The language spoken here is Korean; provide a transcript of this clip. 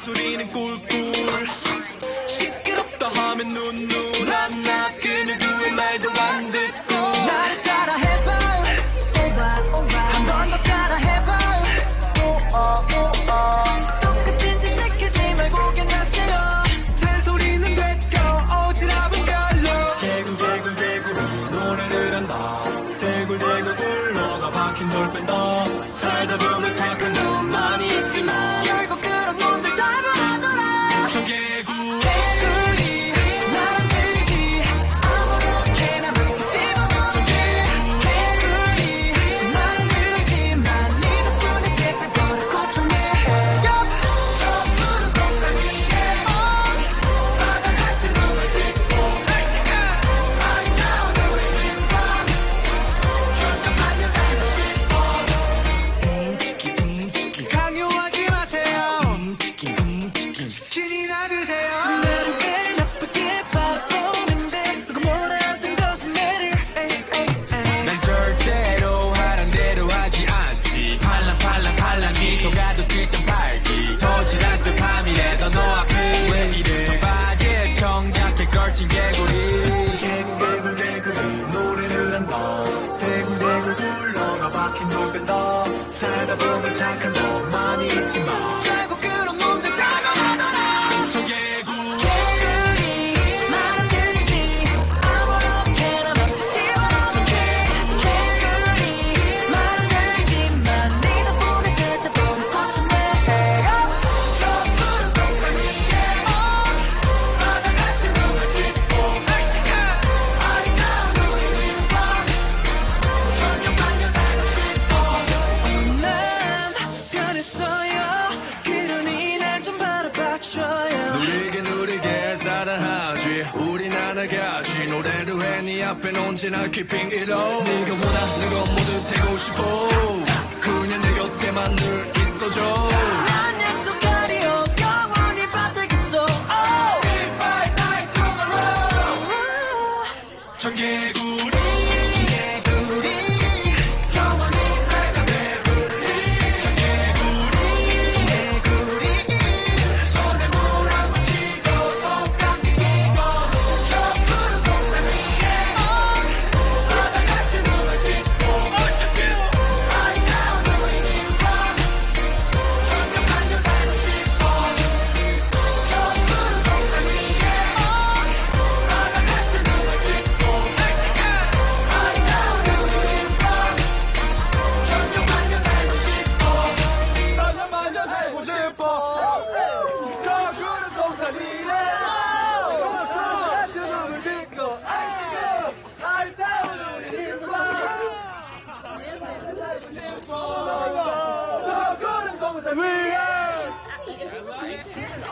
소리는 꿀꿀 시끄럽다 하면 눈눈 안나 그 누구의 말도 안 듣고 나를 따라 해봐 한 번 더 따라 해봐 똑같은 짓 시키지 말고 그냥 세요 잔소리는 됐고 오지랖은 별로 개구리 노래를 한다 대굴대굴 굴러가 박힌 돌변다 살다 보면 착한 놈 많이 있지만 결국 그런 놈들 따라하더라 청개구리 나랑 들리지 아무렇게나 막 집어넣어 청개구리 나랑 들리지만 네 덕분에 세상 거를 고쳤네 저 푸른 공산 위에 바다 같은 눈을 짚고 아름다운 우리 빈방 절대만면 살고 싶어 강요하지 마세요 신이 나드세요 나를 왜 나쁘게 바라보는데 누가 뭐라 하든 doesn't matter 난 절대로 하란 대로 하지 않지 팔랑팔랑 미소가도 뒷장 팔기 도질한 슬픔이래도 너 앞에 왜 이래 청바지에 청자켓 걸친 개구리 개구리 노래를 한다 대굴대굴 굴러가 박힌 돌변다 살다 보면 착한 놈 많이 있지만 결국 그런 놈들 따라하더라 청개구리 나랑 들리지 아무렇게나 막 집어넣어 청개구리 나랑 들리지만 네 덕분에 세상 보면 고쳤네 저 푸른 공산 위에 바다 같은 눈을 짚고 아름다운 우리 빈방 천년만년 살고 싶어 난 변했어요 그러니 날 좀 바라봐줘요 누리게 사랑하지 우린 하나같이 노래를 해 네 앞엔 언제나 keeping it low 네가 원하는 건 모두 되고 싶어